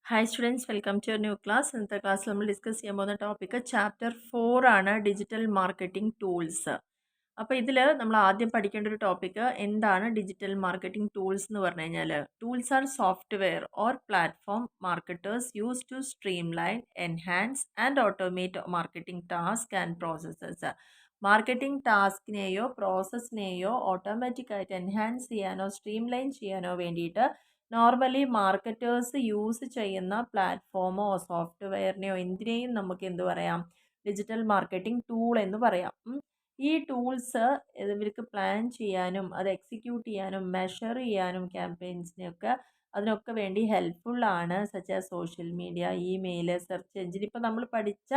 Hi students, welcome to new class. ഇന്നത്തെ ക്ലാസ്സിൽ നമ്മൾ ഡിസ്കസ് ചെയ്യാൻ പോകുന്ന ടോപ്പിക്ക് ചാപ്റ്റർ 4 ആണ്, ഡിജിറ്റൽ മാർക്കറ്റിംഗ് ടൂൾസ്. അപ്പോൾ ഇതിൽ നമ്മൾ ആദ്യം പഠിക്കേണ്ട ഒരു ടോപ്പിക്ക് എന്താണ് ഡിജിറ്റൽ മാർക്കറ്റിംഗ് ടൂൾസ് എന്ന് പറഞ്ഞു കഴിഞ്ഞാൽ, tools are software or platform marketers use to streamline, enhance and automate marketing task and processes. Marketing ടാസ്കിനെയോ പ്രോസസ്സിനെയോ ഓട്ടോമാറ്റിക്കായിട്ട് എൻഹാൻസ് ചെയ്യാനോ സ്ട്രീം ലൈൻ ചെയ്യാനോ വേണ്ടിയിട്ട് നോർമലി മാർക്കറ്റേഴ്സ് യൂസ് ചെയ്യുന്ന പ്ലാറ്റ്ഫോമോ സോഫ്റ്റ്വെയറിനെയോ എന്തിനേയും നമുക്ക് എന്ത് പറയാം, ഡിജിറ്റൽ മാർക്കറ്റിംഗ് ടൂൾ എന്ന് പറയാം. ഈ ടൂൾസ് ഇവർക്ക് പ്ലാൻ ചെയ്യാനും അത് എക്സിക്യൂട്ട് ചെയ്യാനും മെഷർ ചെയ്യാനും ക്യാമ്പയിൻസിനെയൊക്കെ അതിനൊക്കെ വേണ്ടി ഹെൽപ്ഫുള്ളാണ്. Such as social media, email, search engine. ഇപ്പോൾ നമ്മൾ പഠിച്ച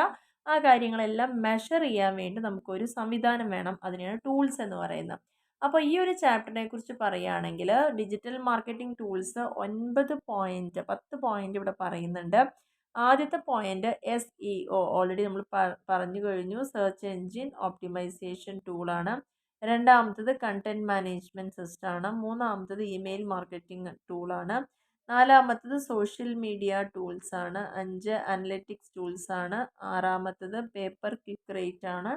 ആ കാര്യങ്ങളെല്ലാം മെഷർ ചെയ്യാൻ വേണ്ടി നമുക്കൊരു സംവിധാനം വേണം. അതിനെയാണ് ടൂൾസ് എന്ന് പറയുന്നത്. അപ്പോൾ ഈ ഒരു ചാപ്റ്ററിനെ കുറിച്ച് പറയുകയാണെങ്കിൽ ഡിജിറ്റൽ മാർക്കറ്റിംഗ് ടൂൾസ് 10 പോയിന്റ് ഇവിടെ പറയുന്നുണ്ട്. ആദ്യത്തെ പോയിന്റ് SEO ഓൾറെഡി നമ്മൾ പറഞ്ഞു കഴിഞ്ഞു, സെർച്ച് എൻജിൻ ഓപ്റ്റിമൈസേഷൻ ടൂളാണ്. രണ്ടാമത്തത് കണ്ടന്റ് മാനേജ്മെന്റ് സിസ്റ്റം ആണ്. മൂന്നാമത്തത് ഇമെയിൽ മാർക്കറ്റിംഗ് ടൂളാണ്. നാലാമത്തത് സോഷ്യൽ മീഡിയ ടൂൾസ് ആണ്. 5 അനലിറ്റിക്സ് ടൂൾസ് ആണ്. ആറാമത്തത് പേപ്പർ ക്ലിക്ക് റേറ്റ് ആണ്.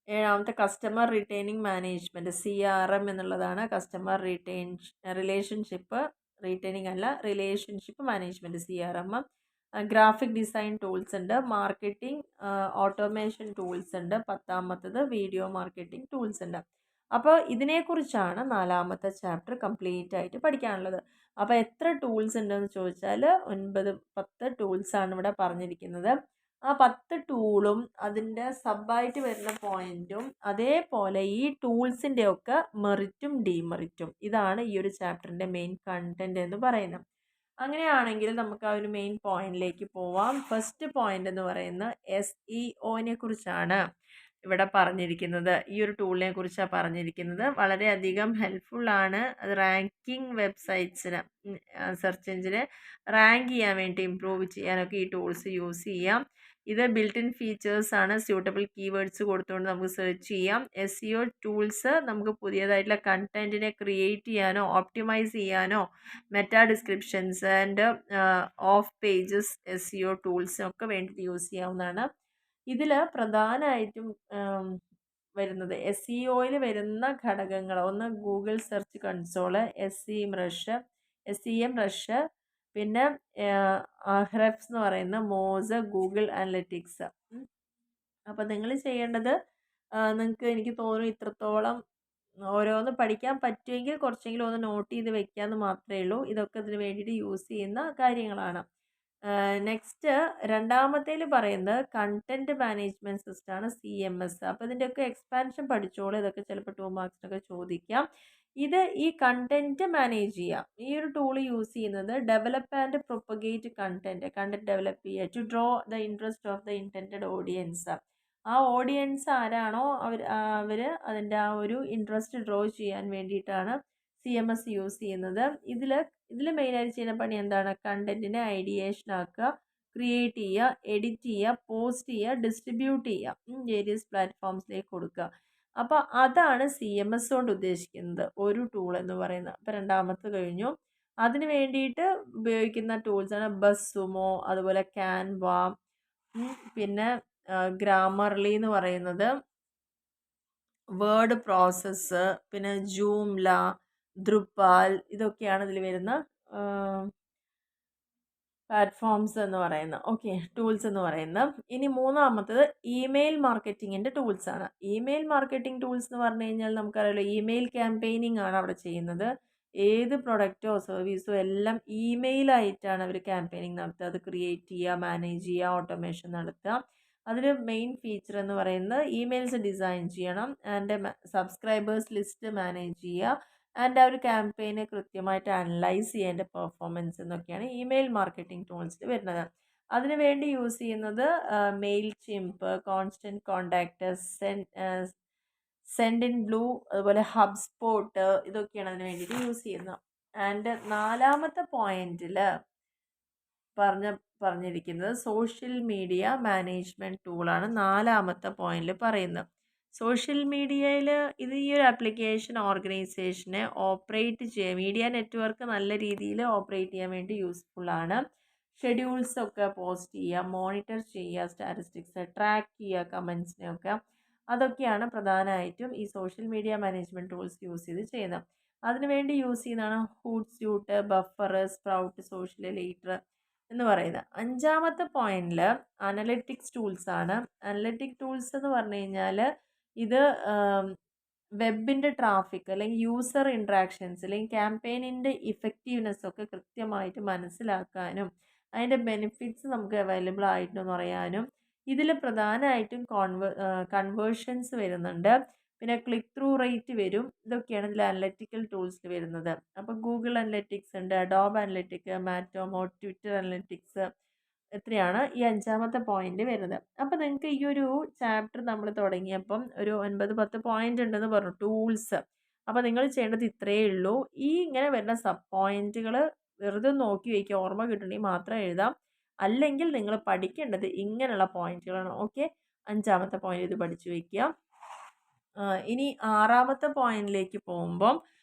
ഏഴാമത്തെ കസ്റ്റമർ റിട്ടേണിംഗ് മാനേജ്മെൻറ്റ് CRM എന്നുള്ളതാണ്. കസ്റ്റമർ റിലേഷൻഷിപ്പ് റിട്ടേണിംഗ് അല്ല, relationship management CRM. Graphic design tools ഉണ്ട്. മാർക്കറ്റിംഗ് ഓട്ടോമേഷൻ ടൂൾസ് ഉണ്ട്. പത്താമത്തത് വീഡിയോ മാർക്കറ്റിംഗ് ടൂൾസ് ഉണ്ട്. അപ്പോൾ ഇതിനെക്കുറിച്ചാണ് നാലാമത്തെ ചാപ്റ്റർ കംപ്ലീറ്റ് ആയിട്ട് പഠിക്കാനുള്ളത്. അപ്പോൾ എത്ര ടൂൾസ് ഉണ്ടെന്ന് ചോദിച്ചാൽ 10 ടൂൾസാണ് ഇവിടെ പറഞ്ഞിരിക്കുന്നത്. ആ 10 ടൂളും അതിൻ്റെ സബായിട്ട് വരുന്ന പോയിന്റും അതേപോലെ ഈ ടൂൾസിൻ്റെ ഒക്കെ മെറിറ്റും ഡിമെറിറ്റും, ഇതാണ് ഈ ഒരു ചാപ്റ്ററിൻ്റെ മെയിൻ കണ്ടന്റ് എന്ന് പറയുന്നത്. അങ്ങനെയാണെങ്കിൽ നമുക്ക് ആ ഒരു മെയിൻ പോയിന്റിലേക്ക് പോവാം. ഫസ്റ്റ് പോയിന്റ് എന്ന് പറയുന്നത് SEOനെ കുറിച്ചാണ് ഇവിടെ പറഞ്ഞിരിക്കുന്നത്. ഈ ഒരു ടൂളിനെ കുറിച്ചാണ് പറഞ്ഞിരിക്കുന്നത്. വളരെയധികം ഹെൽപ്ഫുള്ളാണ്. അത് റാങ്കിങ് വെബ്സൈറ്റ്സിന്, സെർച്ച് എഞ്ചിന് റാങ്ക് ചെയ്യാൻ വേണ്ടി ഇമ്പ്രൂവ് ചെയ്യാനൊക്കെ ഈ ടൂൾസ് യൂസ് ചെയ്യാം. ഇത് ബിൽറ്റ് ഇൻ ഫീച്ചേഴ്സ് ആണ്. സ്യൂട്ടബിൾ കീവേഡ്സ് കൊടുത്തുകൊണ്ട് നമുക്ക് സെർച്ച് ചെയ്യാം. SEO ടൂൾസ് നമുക്ക് പുതിയതായിട്ടുള്ള കണ്ടന്റിനെ ക്രിയേറ്റ് ചെയ്യാനോ ഓപ്റ്റിമൈസ് ചെയ്യാനോ meta descriptions and of pages SEO ടൂൾസിനൊക്കെ വേണ്ടിയിട്ട് യൂസ് ചെയ്യാവുന്നതാണ്. ഇതിൽ പ്രധാനമായിട്ടും വരുന്നത് SEOയിൽ വരുന്ന ഘടകങ്ങൾ, ഒന്ന് Google search console, SEM rush, പിന്നെ Ahrefs എന്ന് പറയുന്ന മോസ്, ഗൂഗിൾ അനലിറ്റിക്സ്. അപ്പോൾ നിങ്ങൾ ചെയ്യേണ്ടത്, നിങ്ങൾക്ക് എനിക്ക് തോന്നുന്നു ഇത്രത്തോളം ഓരോന്ന് പഠിക്കാൻ പറ്റുമെങ്കിൽ കുറച്ചെങ്കിലും ഒന്ന് നോട്ട് ചെയ്ത് വെക്കാമെന്ന് മാത്രമേ ഉള്ളൂ. ഇതൊക്കെ ഇതിന് വേണ്ടിയിട്ട് യൂസ് ചെയ്യുന്ന കാര്യങ്ങളാണ്. നെക്സ്റ്റ് രണ്ടാമത്തേൽ പറയുന്നത് കണ്ടന്റ് മാനേജ്മെന്റ് സിസ്റ്റമാണ്, CMS. അപ്പോൾ ഇതിൻ്റെയൊക്കെ എക്സ്പാൻഷൻ പഠിച്ചോളൂ. ഇതൊക്കെ ചിലപ്പോൾ 2 മാർക്സിനൊക്കെ ചോദിക്കാം. ഇത് ഈ കണ്ടന്റ് മാനേജ് ചെയ്യാം. ഈ ഒരു ടൂൾ യൂസ് ചെയ്യുന്നത് develop and propagate content develop ചെയ്യുക, to draw the interest of the intended audience. ആ ഓഡിയൻസ് ആരാണോ അവർ അതിൻ്റെ ആ ഒരു ഇൻട്രസ്റ്റ് ഡ്രോ ചെയ്യാൻ വേണ്ടിയിട്ടാണ് CMS യൂസ് ചെയ്യുന്നത്. ഇതിൽ മെയിനായിട്ട് ചെയ്യുന്ന പണി എന്താണ്, കണ്ടന്റിനെ ഐഡിയേഷൻ ആക്കുക, ക്രിയേറ്റ് ചെയ്യുക, എഡിറ്റ് ചെയ്യുക, പോസ്റ്റ് ചെയ്യുക, ഡിസ്ട്രിബ്യൂട്ട് ചെയ്യുക, വേരിയസ് പ്ലാറ്റ്ഫോംസിലേക്ക് കൊടുക്കുക. അപ്പോൾ അതാണ് CMS കൊണ്ട് ഉദ്ദേശിക്കുന്നത്, ഒരു ടൂൾ എന്ന് പറയുന്നത്. അപ്പോൾ രണ്ടാമത്തെ കഴിഞ്ഞു. അതിന് വേണ്ടിയിട്ട് ഉപയോഗിക്കുന്ന ടൂൾസാണ് ബസ്സുമോ, അതുപോലെ ക്യാൻവ, പിന്നെ ഗ്രാമർലി എന്ന് പറയുന്നത്, വേർഡ് പ്രോസസ്സ്, പിന്നെ ജൂംല, ദ്രുപാൽ, ഇതൊക്കെയാണ് ഇതിൽ വരുന്ന പ്ലാറ്റ്ഫോംസ് എന്ന് പറയുന്നത്. ഓക്കെ, ടൂൾസ് എന്ന് പറയുന്നത്. ഇനി മൂന്നാമത്തത് ഇമെയിൽ മാർക്കറ്റിങ്ങിൻ്റെ ടൂൾസാണ്. ഇമെയിൽ മാർക്കറ്റിംഗ് ടൂൾസ് എന്ന് പറഞ്ഞു കഴിഞ്ഞാൽ നമുക്കറിയാലോ, ഇമെയിൽ ക്യാമ്പയിനിങ് ആണ് അവിടെ ചെയ്യുന്നത്. ഏത് പ്രൊഡക്റ്റോ സർവീസോ എല്ലാം ഇമെയിലായിട്ടാണ് അവർ ക്യാമ്പയിനിങ് നടത്തുക. അത് ക്രിയേറ്റ് ചെയ്യുക, മാനേജ് ചെയ്യുക, ഓട്ടോമേഷൻ നടത്തുക. അതിൽ മെയിൻ ഫീച്ചർ എന്ന് പറയുന്നത് ഇമെയിൽസ് ഡിസൈൻ ചെയ്യണം, ആൻഡ് സബ്സ്ക്രൈബേഴ്സ് ലിസ്റ്റ് മാനേജ് ചെയ്യുക, ആൻഡ് ആ ഒരു ക്യാമ്പയിനെ കൃത്യമായിട്ട് അനലൈസ് ചെയ്യേണ്ട പെർഫോമൻസ് എന്നൊക്കെയാണ് ഇമെയിൽ മാർക്കറ്റിംഗ് ടൂൾസിൽ വരുന്നത്. അതിനു വേണ്ടി യൂസ് ചെയ്യുന്നത് Mailchimp, constant contact, Sendinblue, അതുപോലെ ഹബ്സ്പോട്ട്, ഇതൊക്കെയാണ് അതിന് വേണ്ടിയിട്ട് യൂസ് ചെയ്യുന്നത്. ആൻഡ് നാലാമത്തെ പോയിന്റിൽ പറഞ്ഞിരിക്കുന്നത് സോഷ്യൽ മീഡിയ മാനേജ്മെൻറ്റ് ടൂളാണ് നാലാമത്തെ പോയിന്റിൽ പറയുന്നത്. സോഷ്യൽ മീഡിയയിൽ ഇത് ഈ ഒരു ആപ്ലിക്കേഷൻ ഓർഗനൈസേഷനെ ഓപ്പറേറ്റ് ചെയ്യുക, മീഡിയ നെറ്റ്വർക്ക് നല്ല രീതിയിൽ ഓപ്പറേറ്റ് ചെയ്യാൻ വേണ്ടി യൂസ്ഫുൾ ആണ്. ഷെഡ്യൂൾസ് ഒക്കെ പോസ്റ്റ് ചെയ്യുക, മോണിറ്റർ ചെയ്യുക, സ്റ്റാറ്റിസ്റ്റിക്സ് ട്രാക്ക് ചെയ്യുക, കമൻസിനെയൊക്കെ, അതൊക്കെയാണ് പ്രധാനമായിട്ടും ഈ social media management tools use ചെയ്ത് ചെയ്യുന്നത്. അതിനുവേണ്ടി യൂസ് ചെയ്യുന്നതാണ് ഹൂട്ട്സ്യൂട്ട്, ബഫർ, സ്പ്രൗട്ട്, സോഷ്യൽ ലീറ്റർ എന്ന് പറയുന്നത്. അഞ്ചാമത്തെ പോയിന്റിൽ അനലിറ്റിക്സ് ടൂൾസ് ആണ്. അനലിറ്റിക് ടൂൾസ് എന്ന് പറഞ്ഞു കഴിഞ്ഞാൽ ഇത് വെബിൻ്റെ ട്രാഫിക് അല്ലെങ്കിൽ യൂസർ ഇൻട്രാക്ഷൻസ് അല്ലെങ്കിൽ ക്യാമ്പയിനിൻ്റെ ഇഫക്റ്റീവ്നെസ് ഒക്കെ കൃത്യമായിട്ട് മനസ്സിലാക്കാനും അതിൻ്റെ ബെനിഫിറ്റ്സ് നമുക്ക് അവൈലബിൾ ആയിട്ടെന്ന് പറയാനും ഇതിൽ പ്രധാനമായിട്ടും കൺവേർഷൻസ് വരുന്നുണ്ട്. പിന്നെ ക്ലിക്ക് ത്രൂ റേറ്റ് വരും. ഇതൊക്കെയാണ് ഇതിൽ അനലറ്റിക്കൽ ടൂൾസിൽ വരുന്നത്. അപ്പോൾ ഗൂഗിൾ അനലറ്റിക്സ് ഉണ്ട്, അഡോബ് അനലറ്റിക്, മാറ്റോമോ, ട്വിറ്റർ അനലറ്റിക്സ്, എത്രയാണ് ഈ അഞ്ചാമത്തെ പോയിന്റ് വരുന്നത്. അപ്പോൾ നിങ്ങൾക്ക് ഈ ഒരു ചാപ്റ്റർ നമ്മൾ തുടങ്ങിയപ്പം ഒരു 9-10 പോയിന്റ് ഉണ്ടെന്ന് പറഞ്ഞു ടൂൾസ്. അപ്പോൾ നിങ്ങൾ ചെയ്യേണ്ടത് ഇത്രയേ ഉള്ളൂ. ഈ ഇങ്ങനെ വരുന്ന സബ് പോയിന്റുകൾ വെറുതെ നോക്കി വയ്ക്കുക, ഓർമ്മ കിട്ടണമെങ്കിൽ മാത്രം എഴുതാം. അല്ലെങ്കിൽ നിങ്ങൾ പഠിക്കേണ്ടത് ഇങ്ങനെയുള്ള പോയിന്റുകളാണ്. ഓക്കെ, അഞ്ചാമത്തെ പോയിന്റ് ഇത് പഠിച്ചു വയ്ക്കുക. ഇനി ആറാമത്തെ പോയിന്റിലേക്ക് പോകുമ്പം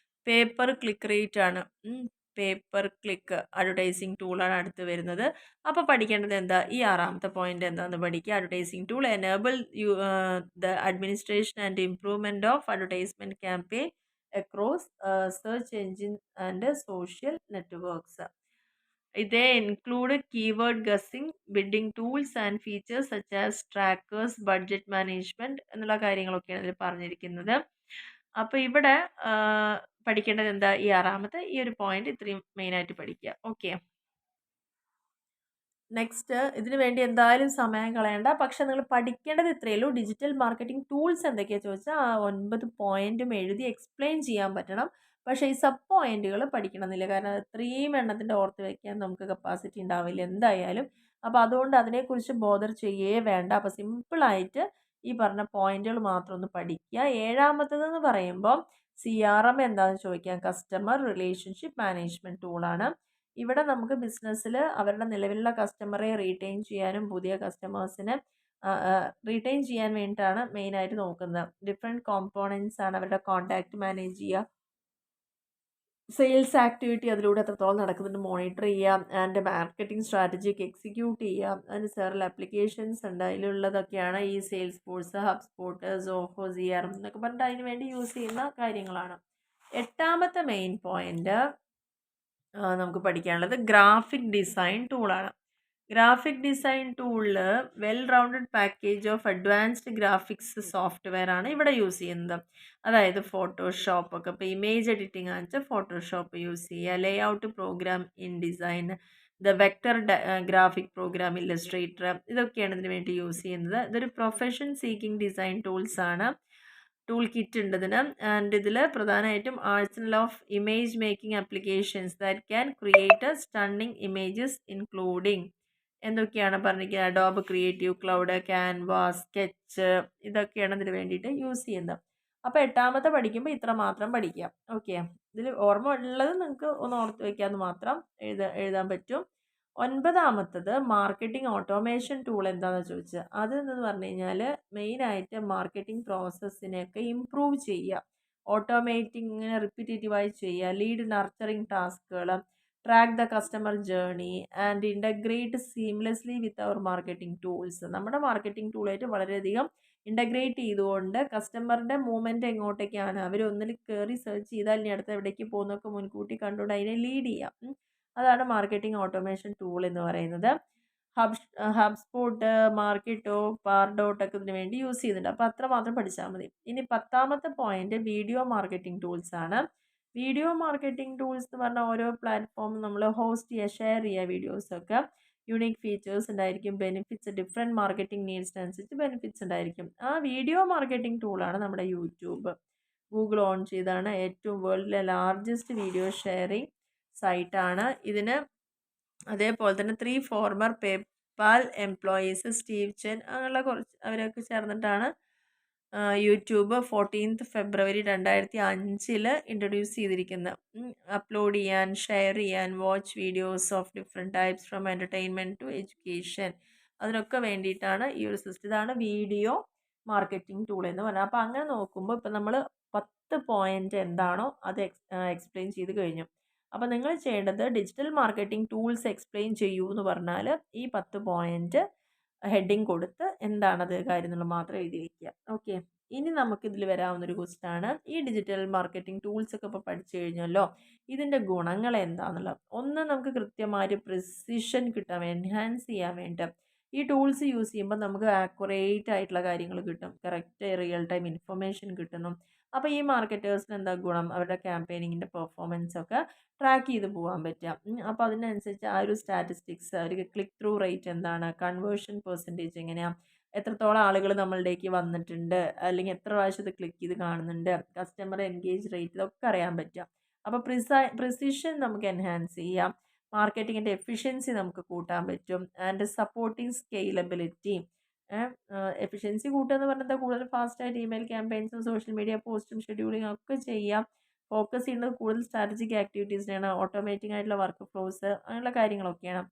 പേപ്പർ ക്ലിക്ക് റേറ്റ് ആണ്. പേപ്പർ ക്ലിക്ക് അഡ്വർടൈസിങ് ടൂളാണ് അടുത്ത് വരുന്നത്. അപ്പോൾ പഠിക്കേണ്ടത് എന്താ, ഈ ആറാമത്തെ പോയിന്റ് എന്താണെന്ന് പഠിക്കുക. Advertising tool enable the administration and improvement of advertisement campaign across search engine and social networks. They include keyword guessing, bidding tools and features such as trackers, budget management എന്നുള്ള കാര്യങ്ങളൊക്കെയാണ് ഇതിൽ പറഞ്ഞിരിക്കുന്നത്. അപ്പോൾ ഇവിടെ പഠിക്കേണ്ടത് എന്താ, ഈ ആറാമത്തെ ഈ ഒരു പോയിന്റ് ഇത്രയും മെയിനായിട്ട് പഠിക്കുക. ഓക്കെ, നെക്സ്റ്റ് ഇതിന് വേണ്ടി എന്തായാലും സമയം കളയണ്ട. പക്ഷെ നിങ്ങൾ പഠിക്കേണ്ടത് ഇത്രയേ ഉള്ളൂ. ഡിജിറ്റൽ മാർക്കറ്റിംഗ് ടൂൾസ് എന്തൊക്കെയാണെന്ന് ചോദിച്ചാൽ ആ 9 പോയിന്റും എഴുതി എക്സ്പ്ലെയിൻ ചെയ്യാൻ പറ്റണം. പക്ഷേ ഈ സബ് പോയിന്റുകൾ പഠിക്കണമെന്നില്ല. കാരണം ഇത്രയും എണ്ണത്തിൻ്റെ ഓർത്ത് വയ്ക്കാൻ നമുക്ക് കപ്പാസിറ്റി ഉണ്ടാവില്ല എന്തായാലും. അപ്പോൾ അതുകൊണ്ട് അതിനെക്കുറിച്ച് ബോദർ ചെയ്യേ വേണ്ട. അപ്പോൾ സിമ്പിളായിട്ട് ഈ പറഞ്ഞ പോയിന്റുകൾ മാത്രം ഒന്ന് പഠിക്കുക. ഏഴാമത്തേതെന്ന് പറയുമ്പോൾ CRM എന്താണെന്ന് ചോദിക്കാം. കസ്റ്റമർ റിലേഷൻഷിപ്പ് മാനേജ്മെൻറ്റ് ടൂളാണ്. ഇവിടെ നമുക്ക് ബിസിനസ്സിൽ അവരുടെ നിലവിലുള്ള കസ്റ്റമറെ റീറ്റെയിൻ ചെയ്യാനും പുതിയ കസ്റ്റമേഴ്സിനെ റീറ്റെയിൻ ചെയ്യാൻ വേണ്ടിയിട്ടാണ് മെയിനായിട്ട് നോക്കുന്നത്. ഡിഫറെൻറ്റ് കോമ്പോണൻസ് ആണ്. അവരുടെ കോൺടാക്റ്റ് മാനേജ് ചെയ്യുക, സെയിൽസ് ആക്ടിവിറ്റി അതിലൂടെ എത്രത്തോളം നടക്കുന്നുണ്ട് മോണിറ്റർ ചെയ്യാം, ആൻഡ് മാർക്കറ്റിംഗ് സ്ട്രാറ്റജിക്ക് എക്സിക്യൂട്ട് ചെയ്യാം. അതിന് സെവറൽ ആപ്ലിക്കേഷൻസ് ഉണ്ട്. അതിലുള്ളതൊക്കെയാണ് ഈ സെയിൽസ് ഫോഴ്സ്, ഹബ്സ്പോട്ട്, സോഹോ, CRM എന്നൊക്കെ പറഞ്ഞിട്ട് അതിന് വേണ്ടി യൂസ് ചെയ്യുന്ന കാര്യങ്ങളാണ്. എട്ടാമത്തെ മെയിൻ പോയിന്റ് നമുക്ക് പഠിക്കാനുള്ളത് ഗ്രാഫിക് ഡിസൈൻ ടൂളാണ്. ഗ്രാഫിക് ഡിസൈൻ ടൂളിൽ well rounded package of advanced graphics software ആണ് ഇവിടെ യൂസ് ചെയ്യുന്നത്. അതായത് ഫോട്ടോഷോപ്പ് ഒക്കെ, ഇപ്പോൾ ഇമേജ് എഡിറ്റിംഗ് ആണെന്ന് ഫോട്ടോഷോപ്പ് യൂസ് ചെയ്യുക, layout program InDesign, the vector graphic program Illustrator, ഇതൊക്കെയാണ് ഇതിന് വേണ്ടി യൂസ് ചെയ്യുന്നത്. ഇതൊരു പ്രൊഫഷൻ സീക്കിംഗ് ഡിസൈൻ ടൂൾസ് ആണ്. ടൂൾ കിറ്റ് ഉണ്ട് ഇതിന്. ആൻഡ് ഇതിൽ പ്രധാനമായിട്ടും arsenal of image making applications that can create stunning images including എന്തൊക്കെയാണ് പറഞ്ഞിരിക്കുന്നത്, Adobe creative cloud, canvas, sketch, ഇതൊക്കെയാണ് ഇതിന് വേണ്ടിയിട്ട് യൂസ് ചെയ്യുന്നത്. അപ്പോൾ എട്ടാമത്തെ പഠിക്കുമ്പോൾ ഇത്ര മാത്രം പഠിക്കാം. ഓക്കെ, ഇതിൽ ഓർമ്മ ഉള്ളത് നിങ്ങൾക്ക് ഒന്ന് ഓർത്ത് വയ്ക്കാമെന്ന് മാത്രം എഴുതാൻ പറ്റും. ഒൻപതാമത്തത് മാർക്കറ്റിംഗ് ഓട്ടോമേഷൻ ടൂൾ എന്താണെന്ന് ചോദിച്ചത്. അതെന്ന് പറഞ്ഞു കഴിഞ്ഞാൽ മെയിനായിട്ട് മാർക്കറ്റിംഗ് പ്രോസസ്സിനെയൊക്കെ ഇമ്പ്രൂവ് ചെയ്യുക, ഓട്ടോമേറ്റിംഗ് ഇങ്ങനെ റിപ്പീറ്റേറ്റീവായി ചെയ്യുക, ലീഡ് നർച്ചറിങ് ടാസ്കുകൾ, track the customer journey and integrate seamlessly with our marketing tools. നമ്മുടെ മാർക്കറ്റിംഗ് ടൂളായിട്ട് വളരെയധികം ഇൻ്റഗ്രേറ്റ് ചെയ്തുകൊണ്ട് കസ്റ്റമറിൻ്റെ മൂവ്മെൻറ്റ് എങ്ങോട്ടേക്കാണ്, അവർ ഒന്നിൽ കയറി സെർച്ച് ചെയ്താൽ ഇനി അടുത്ത് എവിടേക്ക് പോകുന്നതൊക്കെ മുൻകൂട്ടി കണ്ടുകൊണ്ട് അതിനെ ലീഡ് ചെയ്യാം. അതാണ് മാർക്കറ്റിംഗ് ഓട്ടോമേഷൻ ടൂൾ എന്ന് പറയുന്നത്. ഹബ്സ്പോട്ട്, മാർക്കറ്റോ, പാർഡോട്ടൊക്കെ ഇതിന് വേണ്ടി യൂസ് ചെയ്യുന്നുണ്ട്. അപ്പോൾ അത്ര മാത്രം പഠിച്ചാൽ മതി. ഇനി 10ാമത്തെ പോയിന്റ് വീഡിയോ മാർക്കറ്റിംഗ് ടൂൾസ് ആണ്. വീഡിയോ മാർക്കറ്റിംഗ് ടൂൾസ് എന്ന് പറഞ്ഞാൽ ഓരോ പ്ലാറ്റ്ഫോമും നമ്മൾ ഹോസ്റ്റ് ചെയ്യുക, ഷെയർ ചെയ്യുക, വീഡിയോസൊക്കെ യുണീക്ക് ഫീച്ചേഴ്സ് ഉണ്ടായിരിക്കും, ബെനിഫിറ്റ്സ് ഡിഫറെൻറ്റ് മാർക്കറ്റിംഗ് നീഡ്സിനനുസരിച്ച് ബെനിഫിറ്റ്സ് ഉണ്ടായിരിക്കും. ആ വീഡിയോ മാർക്കറ്റിംഗ് ടൂളാണ് നമ്മുടെ യൂട്യൂബ്. ഗൂഗിൾ ഓൺ ചെയ്താണ് ഏറ്റവും വേൾഡിലെ ലാർജസ്റ്റ് വീഡിയോ ഷെയറിംഗ് സൈറ്റാണ്. ഇതിന് അതേപോലെ തന്നെ 3 former PayPal employees, Steve Chen, അങ്ങനെയുള്ള കുറച്ച് അവരൊക്കെ ചേർന്നിട്ടാണ് യൂട്യൂബ് 14th ഫെബ്രുവരി 2005 ഇൻട്രൊഡ്യൂസ് ചെയ്തിരിക്കുന്നത്. അപ്ലോഡ് ചെയ്യാൻ, ഷെയർ ചെയ്യാൻ, watch videos of different types from entertainment to education, അതിനൊക്കെ വേണ്ടിയിട്ടാണ് ഈ ഒരു സിസ്റ്റം. ഇതാണ് വീഡിയോ മാർക്കറ്റിംഗ് ടൂൾ എന്ന് പറഞ്ഞാൽ. അപ്പോൾ അങ്ങനെ നോക്കുമ്പോൾ ഇപ്പം നമ്മൾ 10 പോയിന്റ് എന്താണോ അത് എക്സ്പ്ലെയിൻ ചെയ്ത് കഴിഞ്ഞു. അപ്പോൾ നിങ്ങൾ ചെയ്യേണ്ടത് ഡിജിറ്റൽ മാർക്കറ്റിംഗ് ടൂൾസ് എക്സ്പ്ലെയിൻ ചെയ്യൂ എന്ന് പറഞ്ഞാൽ ഈ 10 പോയിന്റ് ഹെഡിങ് കൊടുത്ത് എന്താണത് കാര്യം എന്നുള്ളത് മാത്രം എഴുതി വയ്ക്കുക. ഓക്കെ, ഇനി നമുക്ക് ഇതിൽ വരാവുന്നൊരു ക്വസ്റ്റ്യൻ ആണ്, ഈ ഡിജിറ്റൽ മാർക്കറ്റിംഗ് ടൂൾസ് ഒക്കെ ഇപ്പോൾ പഠിച്ചു കഴിഞ്ഞല്ലോ, ഇതിൻ്റെ ഗുണങ്ങൾ എന്താണെന്നുള്ളത്. ഒന്ന്, നമുക്ക് കൃത്യമായിട്ട് പ്രിസിഷൻ കിട്ടാൻ എൻഹാൻസ് ചെയ്യാൻ വേണ്ടി ഈ ടൂൾസ് യൂസ് ചെയ്യുമ്പോൾ നമുക്ക് ആക്യുറേറ്റ് ആയിട്ടുള്ള കാര്യങ്ങൾ കിട്ടും, കറക്റ്റ് റിയൽ ടൈം ഇൻഫർമേഷൻ കിട്ടുന്നു. അപ്പോൾ ഈ മാർക്കറ്റേഴ്സിന് എന്താ ഗുണം, അവരുടെ ക്യാമ്പയിനിങ്ങിൻ്റെ പെർഫോമൻസ് ഒക്കെ ട്രാക്ക് ചെയ്ത് പോകാൻ പറ്റുക. അപ്പോൾ അതിനനുസരിച്ച് ആ ഒരു സ്റ്റാറ്റിസ്റ്റിക്സ്, അവർക്ക് ക്ലിക്ക് ത്രൂ റേറ്റ് എന്താണ്, കൺവേർഷൻ പെർസെൻറ്റേജ് എങ്ങനെയാണ്, എത്രത്തോളം ആളുകൾ നമ്മളുടേക്ക് വന്നിട്ടുണ്ട്, അല്ലെങ്കിൽ എത്ര പ്രാവശ്യം ഇത് ക്ലിക്ക് ചെയ്ത് കാണുന്നുണ്ട്, കസ്റ്റമർ എൻഗേജ് റേറ്റ്, ഇതൊക്കെ അറിയാൻ പറ്റുക. അപ്പോൾ പ്രിസിഷൻ നമുക്ക് എൻഹാൻസ് ചെയ്യാം, മാർക്കറ്റിങ്ങിൻ്റെ എഫിഷ്യൻസി നമുക്ക് കൂട്ടാൻ പറ്റും, ആൻഡ് സപ്പോർട്ടിങ് സ്കെയിലബിലിറ്റി. എഫിഷ്യൻസി കൂട്ടുക എന്ന് പറഞ്ഞാൽ കൂടുതൽ ഫാസ്റ്റായിട്ട് ഇമെയിൽ ക്യാമ്പയിൻസും സോഷ്യൽ മീഡിയ പോസ്റ്റും ഷെഡ്യൂളിംഗ് ഒക്കെ ചെയ്യാം. ഫോക്കസ് ചെയ്യുന്നത് കൂടുതൽ സ്ട്രാറ്റജിക് ആക്ടിവിറ്റീസിനാണ്, ഓട്ടോമേറ്റിംഗ് ആയിട്ടുള്ള വർക്ക് ഫ്ലോസ്, അങ്ങനെയുള്ള കാര്യങ്ങളൊക്കെയാണ്.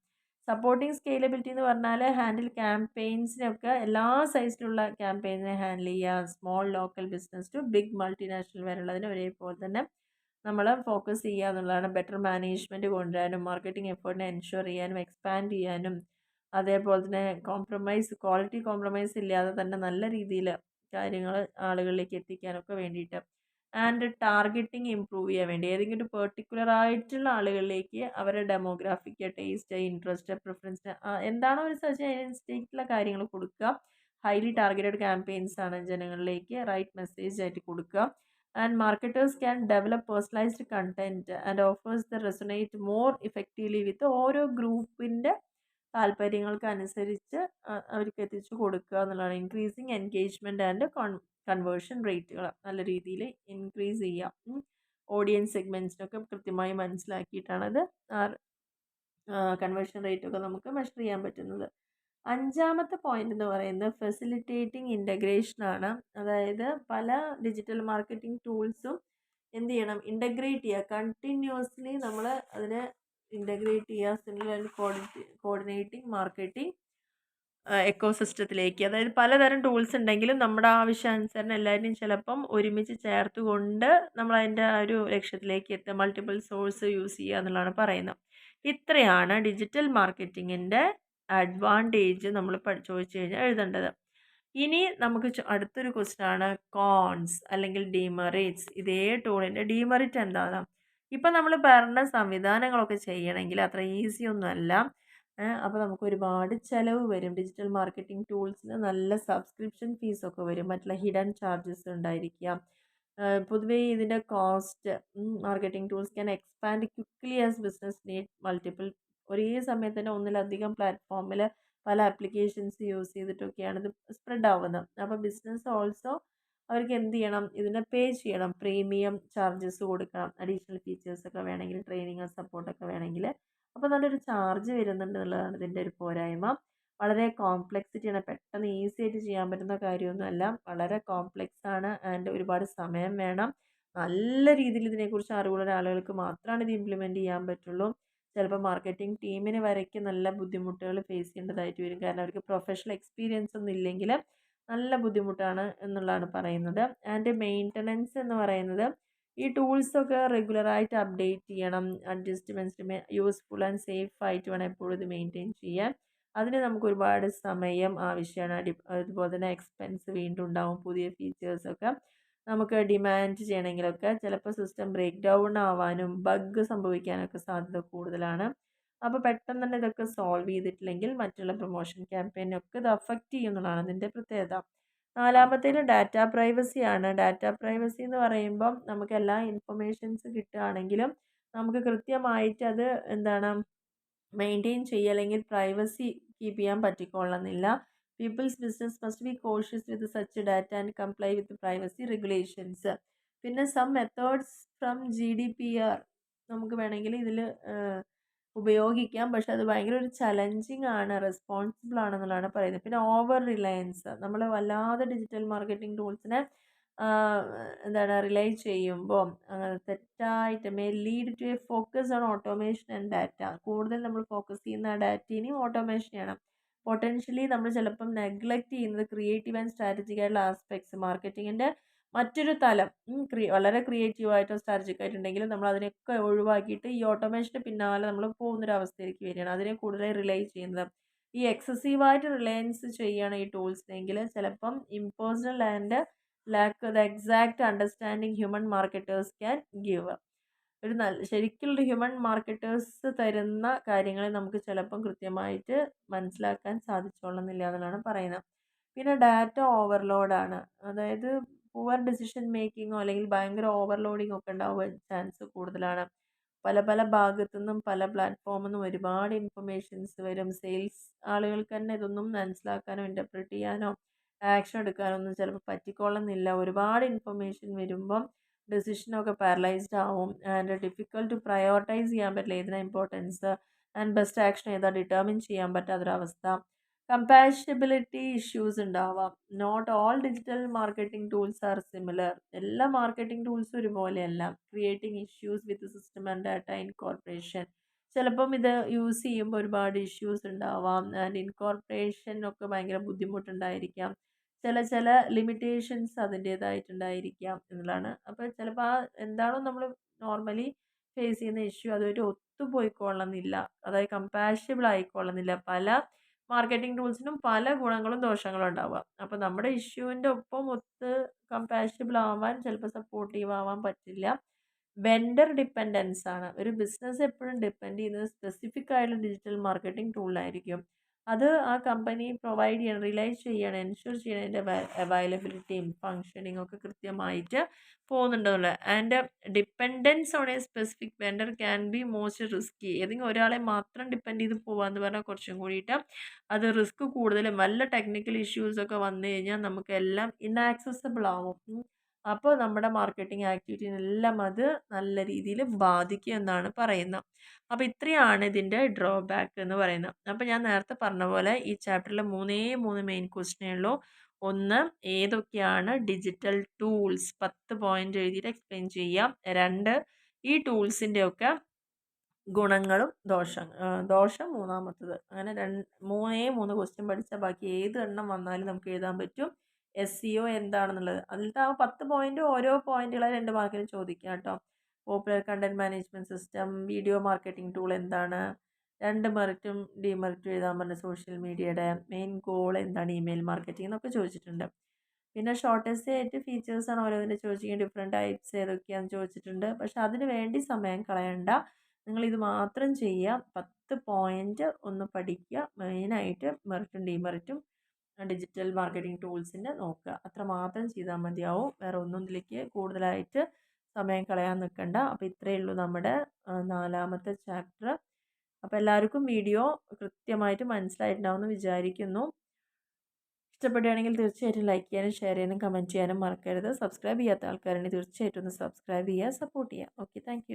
സപ്പോർട്ടിങ് സ്കെയിലബിലിറ്റി എന്ന് പറഞ്ഞാൽ ഹാൻഡിൽ ക്യാമ്പയിൻസിനൊക്കെ എല്ലാ സൈസിലുള്ള ക്യാമ്പയിൻസിനെ ഹാൻഡിൽ ചെയ്യുക, small local business to big multinational വരെയുള്ളതിന് ഒരേപോലെ തന്നെ നമ്മൾ ഫോക്കസ് ചെയ്യുക എന്നുള്ളതാണ്. ബെറ്റർ മാനേജ്മെൻറ്റ് കൊണ്ടുവരാനും മാർക്കറ്റിംഗ് എഫേർട്ടിനെ എൻഷുർ ചെയ്യാനും എക്സ്പാൻഡ് ചെയ്യാനും, അതേപോലെ തന്നെ ക്വാളിറ്റി കോംപ്രമൈസ് ഇല്ലാതെ തന്നെ നല്ല രീതിയിൽ കാര്യങ്ങൾ ആളുകളിലേക്ക് എത്തിക്കാനൊക്കെ വേണ്ടിയിട്ട്, ആൻഡ് ടാർഗറ്റിംഗ് ഇമ്പ്രൂവ് ചെയ്യാൻ വേണ്ടി ഏതെങ്കിലും ഒരു പെർട്ടിക്കുലർ ആയിട്ടുള്ള ആളുകളിലേക്ക് അവരുടെ ഡെമോഗ്രാഫിക്ക്, ടേസ്റ്റ്, ഇൻട്രസ്റ്റ്, പ്രിഫറൻസ് എന്താണോ ഒരു സെർച്ച് അതിനനുസരിച്ചിട്ടുള്ള കാര്യങ്ങൾ കൊടുക്കുക. ഹൈലി ടാർഗറ്റഡ് ക്യാമ്പയിൻസ് ആണ് ജനങ്ങളിലേക്ക് റൈറ്റ് മെസ്സേജ് ആയിട്ട് കൊടുക്കുക. And marketers can develop personalised content and offers the resonate more effectively with ഓരോ ഗ്രൂപ്പിൻ്റെ താല്പര്യങ്ങൾക്ക് അനുസരിച്ച് അവർക്ക് എത്തിച്ചു കൊടുക്കുക എന്നുള്ളതാണ്. ഇൻക്രീസിങ് എൻഗേജ്മെൻറ്റ് ആൻഡ് കൺവേർഷൻ റേറ്റുകൾ നല്ല രീതിയിൽ ഇൻക്രീസ് ചെയ്യാം. ഓഡിയൻസ് സെഗ്മെൻറ്റ്സിനൊക്കെ കൃത്യമായി മനസ്സിലാക്കിയിട്ടാണത് കൺവേർഷൻ റേറ്റൊക്കെ നമുക്ക് മെഷർ ചെയ്യാൻ പറ്റുന്നത്. അഞ്ചാമത്തെ പോയിന്റ് എന്ന് പറയുന്നത് ഫെസിലിറ്റേറ്റിംഗ് ഇൻ്റഗ്രേഷൻ ആണ്. അതായത് പല ഡിജിറ്റൽ മാർക്കറ്റിംഗ് ടൂൾസും എന്ത് ചെയ്യണം, ഇൻ്റഗ്രേറ്റ് ചെയ്യുക, കണ്ടിന്യൂസ്ലി നമ്മൾ അതിനെ ഇൻ്റഗ്രേറ്റ് ചെയ്യുക, സിമിലർ ആൻഡ് കോർഡിനേറ്റിംഗ് മാർക്കറ്റിംഗ് എക്കോസിസ്റ്റത്തിലേക്ക്. അതായത് പലതരം ടൂൾസ് ഉണ്ടെങ്കിലും നമ്മുടെ ആവശ്യാനുസരണം എല്ലാവരെയും ചിലപ്പം ഒരുമിച്ച് ചേർത്തുകൊണ്ട് നമ്മൾ അതിൻ്റെ ആ ഒരു ലക്ഷ്യത്തിലേക്ക് എത്തുക, മൾട്ടിപ്പിൾ സോഴ്സ് യൂസ് ചെയ്യുക എന്നുള്ളതാണ് പറയുന്നത്. ഇത്രയാണ് ഡിജിറ്റൽ മാർക്കറ്റിങ്ങിൻ്റെ അഡ്വാൻറ്റേജ് നമ്മൾ ചോദിച്ചു കഴിഞ്ഞാൽ എഴുതേണ്ടത്. ഇനി നമുക്ക് അടുത്തൊരു ക്വസ്റ്റ്യൻ ആണ് കോൺസ് അല്ലെങ്കിൽ ഡിമെറിറ്റ്സ്. ഇതേ ടൂളിൻ്റെ ഡിമെറിറ്റ് എന്താണ്? ഇപ്പം നമ്മൾ പറഞ്ഞ സംവിധാനങ്ങളൊക്കെ ചെയ്യണമെങ്കിൽ അത്ര ഈസി ഒന്നുമല്ല. അപ്പോൾ നമുക്ക് ഒരുപാട് ചിലവ് വരും. ഡിജിറ്റൽ മാർക്കറ്റിംഗ് ടൂൾസിന് നല്ല സബ്സ്ക്രിപ്ഷൻ ഫീസൊക്കെ വരും, മറ്റുള്ള ഹിഡൻ ചാർജസ് ഉണ്ടായിരിക്കാം. പൊതുവേ ഇതിൻ്റെ cost, marketing tools can expand quickly as business need multiple. ഒരേ സമയത്ത് തന്നെ ഒന്നിലധികം പ്ലാറ്റ്ഫോമിൽ പല ആപ്ലിക്കേഷൻസ് യൂസ് ചെയ്തിട്ടൊക്കെയാണ് ഇത് സ്പ്രെഡ് ആവുന്നത്. അപ്പോൾ ബിസിനസ് ഓൾസോ അവർക്ക് എന്ത് ചെയ്യണം, ഇതിനെ പേ ചെയ്യണം, പ്രീമിയം ചാർജസ് കൊടുക്കണം, അഡീഷണൽ ഫീച്ചേഴ്സൊക്കെ വേണമെങ്കിൽ, ട്രെയിനിങ് സപ്പോർട്ടൊക്കെ വേണമെങ്കിൽ. അപ്പോൾ നല്ലൊരു ചാർജ് വരുന്നുണ്ട് എന്നുള്ളതാണ് ഇതിൻ്റെ ഒരു പോരായ്മ. വളരെ കോംപ്ലക്സിറ്റിയാണ്, പെട്ടെന്ന് ഈസി ആയിട്ട് ചെയ്യാൻ പറ്റുന്ന കാര്യമൊന്നുമല്ല, വളരെ കോംപ്ലെക്സ് ആണ്, ആൻഡ് ഒരുപാട് സമയം വേണം. നല്ല രീതിയിൽ ഇതിനെക്കുറിച്ച് അറിവുള്ള ആളുകൾക്ക് മാത്രമാണ് ഇത് ഇംപ്ലിമെൻറ്റ് ചെയ്യാൻ പറ്റുള്ളൂ. ചിലപ്പോൾ മാർക്കറ്റിംഗ് ടീമിന് വരയ്ക്ക് നല്ല ബുദ്ധിമുട്ടുകൾ ഫേസ് ചെയ്യേണ്ടതായിട്ട് വരും, കാരണം അവർക്ക് പ്രൊഫഷണൽ എക്സ്പീരിയൻസ് ഒന്നും ഇല്ലെങ്കിൽ നല്ല ബുദ്ധിമുട്ടാണ് എന്നുള്ളതാണ് പറയുന്നത്. ആൻഡ് മെയിൻ്റനൻസ് എന്ന് പറയുന്നത് ഈ ടൂൾസൊക്കെ റെഗുലറായിട്ട് അപ്ഡേറ്റ് ചെയ്യണം, അഡ്ജസ്റ്റ്മെൻറ്റ്സ് യൂസ്ഫുൾ ആൻഡ് സേഫ് ആയിട്ട് വേണം എപ്പോഴും ഇത് മെയിൻറ്റെയിൻ ചെയ്യാൻ. അതിന് നമുക്ക് ഒരുപാട് സമയം ആവശ്യമാണ്. അതുപോലെ തന്നെ എക്സ്പെൻസ് വീണ്ടും ഉണ്ടാവും. പുതിയ ഫീച്ചേഴ്സൊക്കെ നമുക്ക് ഡിമാൻഡ് ചെയ്യണമെങ്കിലൊക്കെ ചിലപ്പോൾ സിസ്റ്റം ബ്രേക്ക് ഡൗൺ ആവാനും ബഗ് സംഭവിക്കാനൊക്കെ സാധ്യത കൂടുതലാണ്. അപ്പോൾ പെട്ടെന്ന് തന്നെ ഇതൊക്കെ സോൾവ് ചെയ്തിട്ടില്ലെങ്കിൽ മറ്റുള്ള പ്രൊമോഷൻ ക്യാമ്പയിനൊക്കെ ഇത് അഫക്റ്റ് ചെയ്യുന്നതാണ് അതിൻ്റെ പ്രത്യേകത. നാലാമത്തേത് ഡാറ്റ പ്രൈവസി ആണ്. ഡാറ്റ പ്രൈവസി എന്ന് പറയുമ്പം നമുക്ക് എല്ലാ ഇൻഫർമേഷൻസ് കിട്ടുകയാണെങ്കിലും നമുക്ക് കൃത്യമായിട്ട് അത് എന്താണ് മെയിൻറ്റെയിൻ ചെയ്യുക, അല്ലെങ്കിൽ പ്രൈവസി കീപ്പ് ചെയ്യാൻ പറ്റിക്കൊള്ളുന്നില്ല. Peoples business must be cautious with such data and comply with privacy regulations. പിന്നെ സം മെത്തേഡ്സ് ഫ്രം GDPR നമുക്ക് വേണമെങ്കിൽ ഇതിൽ ഉപയോഗിക്കാം, പക്ഷെ അത് ഭയങ്കര ഒരു ചലഞ്ചിങ് ആണ്, റെസ്പോൺസിബിൾ ആണെന്നുള്ളതാണ് പറയുന്നത്. പിന്നെ ഓവർ റിലയൻസ്, നമ്മൾ വല്ലാതെ ഡിജിറ്റൽ മാർക്കറ്റിംഗ് ടൂൾസിനെ എന്താണ് റിലൈ ചെയ്യുമ്പോൾ തെറ്റായിട്ട് may lead to a focus on automation and data. കൂടുതൽ നമ്മൾ ഫോക്കസ് ചെയ്യുന്ന ഡാറ്റയിനെയും ഓട്ടോമേഷൻ ചെയ്യണം. പൊട്ടൻഷ്യലി നമ്മൾ ചിലപ്പം നെഗ്ലക്റ്റ് ചെയ്യുന്നത് ക്രിയേറ്റീവ് ആൻഡ് സ്ട്രാറ്റജിക് ആയിട്ടുള്ള ആസ്പെക്ട്സ് മാർക്കറ്റിങ്ങിൻ്റെ മറ്റൊരു തലം വളരെ ക്രിയേറ്റീവ് ആയിട്ടോ സ്ട്രാറ്റജിക് ആയിട്ടുണ്ടെങ്കിലും നമ്മൾ അതിനെയൊക്കെ ഒഴിവാക്കിയിട്ട് ഈ ഓട്ടോമേഷന് പിന്നാലെ നമ്മൾ പോകുന്നൊരവസ്ഥയിലേക്ക് വരികയാണ്. അതിനെ കൂടുതൽ റിലൈ ചെയ്യുന്നത് ഈ എക്സസീവായിട്ട് റിലയൻസ് ചെയ്യുകയാണ് ഈ ടൂൾസിനെങ്കിൽ ചിലപ്പം impersonal and lack the exact understanding human marketers can give. ഒരു ശരിക്കുള്ളൊരു ഹ്യൂമൻ മാർക്കറ്റേഴ്സ് തരുന്ന കാര്യങ്ങളെ നമുക്ക് ചിലപ്പം കൃത്യമായിട്ട് മനസ്സിലാക്കാൻ സാധിച്ചോളണമെന്നില്ല എന്നാണ് പറയുന്നത്. പിന്നെ ഡാറ്റ ഓവർലോഡാണ്. അതായത് പുവർ ഡിസിഷൻ മേക്കിങ്ങോ അല്ലെങ്കിൽ ഭയങ്കര ഓവർലോഡിങ്ങോ ഒക്കെ ഉണ്ടാവാൻ ചാൻസ് കൂടുതലാണ്. പല പല ഭാഗത്തു നിന്നും പല പ്ലാറ്റ്ഫോമിൽ നിന്നും ഒരുപാട് ഇൻഫർമേഷൻസ് വരും. സെയിൽസ് ആളുകൾക്ക് തന്നെ ഇതൊന്നും മനസ്സിലാക്കാനോ ഇൻ്റർപ്രറ്റ് ചെയ്യാനോ ആക്ഷൻ എടുക്കാനോ ഒന്നും ചിലപ്പോൾ പറ്റിക്കൊള്ളുന്നില്ല. ഒരുപാട് ഇൻഫർമേഷൻ വരുമ്പം ഡെസിഷനൊക്കെ പാരലൈസ്ഡ് ആവും ആൻഡ് ഡിഫിക്കൽട്ട് ടു പ്രയോറിറ്റൈസ് ചെയ്യാൻ പറ്റില്ല ഏതിനാ ഇമ്പോർട്ടൻസ് ആൻഡ് ബെസ്റ്റ് ആക്ഷൻ ഏതാ ഡിറ്റർമിൻ ചെയ്യാൻ പറ്റാത്തൊരവസ്ഥ. കമ്പാഷബിലിറ്റി ഇഷ്യൂസ് ഉണ്ടാവാം. Not all digital marketing tools are similar. എല്ലാ മാർക്കറ്റിംഗ് ടൂൾസും ഒരുപോലെയല്ല. Creating issues with system and data incorporation. ചിലപ്പം ഇത് യൂസ് ചെയ്യുമ്പോൾ ഒരുപാട് ഇഷ്യൂസ് ഉണ്ടാവാം ആൻഡ് ഇൻകോർപ്പറേഷൻ ഒക്കെ ഭയങ്കര ബുദ്ധിമുട്ടുണ്ടായിരിക്കാം. ചില ലിമിറ്റേഷൻസ് അതിൻ്റേതായിട്ടുണ്ടായിരിക്കാം എന്നുള്ളതാണ്. അപ്പോൾ ചിലപ്പോൾ എന്താണോ നമ്മൾ നോർമലി ഫേസ് ചെയ്യുന്ന ഇഷ്യൂ അതുമായിട്ട് ഒത്തുപോയിക്കൊള്ളണമെന്നില്ല. അതായത് കമ്പാഷബിൾ ആയിക്കൊള്ളണമെന്നില്ല. പല മാർക്കറ്റിംഗ് ടൂൾസിനും പല ഗുണങ്ങളും ദോഷങ്ങളും ഉണ്ടാവുക. അപ്പോൾ നമ്മുടെ ഇഷ്യൂവിൻ്റെ ഒപ്പം ഒത്ത് കമ്പാഷബിൾ ആവാൻ ചിലപ്പോൾ സപ്പോർട്ടീവ് ആവാൻ പറ്റില്ല. വെൻഡർ ഡിപ്പെൻഡൻസ് ആണ്. ഒരു ബിസിനസ് എപ്പോഴും ഡിപ്പെൻഡ് ചെയ്യുന്നത് സ്പെസിഫിക് ആയിട്ടുള്ള ഡിജിറ്റൽ മാർക്കറ്റിംഗ് ടൂളിലായിരിക്കും. അത് ആ കമ്പനി പ്രൊവൈഡ് ചെയ്യണം, റിലൈസ് ചെയ്യണം, എൻഷുർ ചെയ്യണം അതിൻ്റെ അവൈലബിലിറ്റിയും ഫങ്ഷനിങ് ഒക്കെ കൃത്യമായിട്ട് പോകുന്നുണ്ടെന്നുള്ളത്. And dependence on a specific vendor can be most risky. ഏതെങ്കിലും ഒരാളെ മാത്രം ഡിപ്പെൻഡ് ചെയ്ത് പോകാമെന്ന് പറഞ്ഞാൽ കുറച്ചും കൂടിയിട്ട് അത് റിസ്ക് കൂടുതലും. വല്ല ടെക്നിക്കൽ ഇഷ്യൂസൊക്കെ വന്നു കഴിഞ്ഞാൽ നമുക്കെല്ലാം ഇന്നാക്സസിബിൾ ആവും. അപ്പോൾ നമ്മുടെ മാർക്കറ്റിംഗ് ആക്ടിവിറ്റീനെല്ലാം അത് നല്ല രീതിയിൽ ബാധിക്കും എന്നാണ് പറയുന്നത്. അപ്പോൾ ഇത്രയാണ് ഇതിൻ്റെ ഡ്രോബാക്ക് എന്ന് പറയുന്നത്. അപ്പോൾ ഞാൻ നേരത്തെ പറഞ്ഞ പോലെ ഈ ചാപ്റ്ററിൽ മൂന്ന് മെയിൻ ക്വസ്റ്റ്യനേ ഉള്ളൂ. ഒന്ന്, ഏതൊക്കെയാണ് ഡിജിറ്റൽ ടൂൾസ്? 10 പോയിന്റ് എഴുതിയിട്ട് എക്സ്പ്ലെയിൻ ചെയ്യാം. 2, ഈ ടൂൾസിൻ്റെയൊക്കെ ഗുണങ്ങളും ദോഷം മൂന്നാമത്തത്. അങ്ങനെ മൂന്ന് ക്വസ്റ്റ്യൻ പഠിച്ചാൽ ബാക്കി ഏത് എണ്ണം വന്നാലും നമുക്ക് എഴുതാൻ പറ്റും. SEO എന്താണെന്നുള്ളത് അതിലത്തെ ആ 10 പോയിന്റ് ഓരോ പോയിന്റുകളെ 2 മാർക്കിന് ചോദിക്കാം കേട്ടോ. Popular content management system, video marketing tool എന്താണ്, 2 മെറിറ്റും ഡിമെറിറ്റും എഴുതാൻ പറഞ്ഞ സോഷ്യൽ മീഡിയയുടെ മെയിൻ ഗോൾ എന്താണ്, ഇമെയിൽ മാർക്കറ്റിംഗ് എന്നൊക്കെ ചോദിച്ചിട്ടുണ്ട്. പിന്നെ ഷോർട്ടസ്റ്റ് ആയിട്ട് ഫീച്ചേഴ്സാണ് ഓരോന്നിൻ്റെ ചോദിച്ചിരിക്കുന്നത്. ഡിഫറെൻറ്റ് ടൈപ്സ് ഏതൊക്കെയാണെന്ന് ചോദിച്ചിട്ടുണ്ട്. പക്ഷെ അതിന് വേണ്ടി സമയം കളയണ്ട. നിങ്ങളിത് മാത്രം ചെയ്യുക. 10 പോയിന്റ് ഒന്ന് പഠിക്കുക. മെയിനായിട്ട് മെറിറ്റും ഡിമെറിറ്റും ഡിജിറ്റൽ മാർക്കറ്റിംഗ് ടൂൾസിൻ്റെ നോക്കുക. അത്ര മാത്രം ചെയ്താൽ മതിയാവും. വേറെ ഒന്നും ഇതിലേക്ക് കൂടുതലായിട്ട് സമയം കളയാൻ നിൽക്കണ്ട. അപ്പോൾ ഇത്രയേ ഉള്ളൂ നമ്മുടെ 4ാമത്തെ ചാപ്റ്റർ. അപ്പോൾ എല്ലാവർക്കും വീഡിയോ കൃത്യമായിട്ട് മനസ്സിലായിട്ടുണ്ടാവുമെന്ന് വിചാരിക്കുന്നു. ഇഷ്ടപ്പെടുകയാണെങ്കിൽ തീർച്ചയായിട്ടും ലൈക്ക് ചെയ്യാനും ഷെയർ ചെയ്യാനും കമൻറ്റ് ചെയ്യാനും മറക്കരുത്. സബ്സ്ക്രൈബ് ചെയ്യാത്ത ആൾക്കാരുണ്ടെങ്കിൽ തീർച്ചയായിട്ടും ഒന്ന് സബ്സ്ക്രൈബ് ചെയ്യുക, സപ്പോർട്ട് ചെയ്യുക. Okay, thank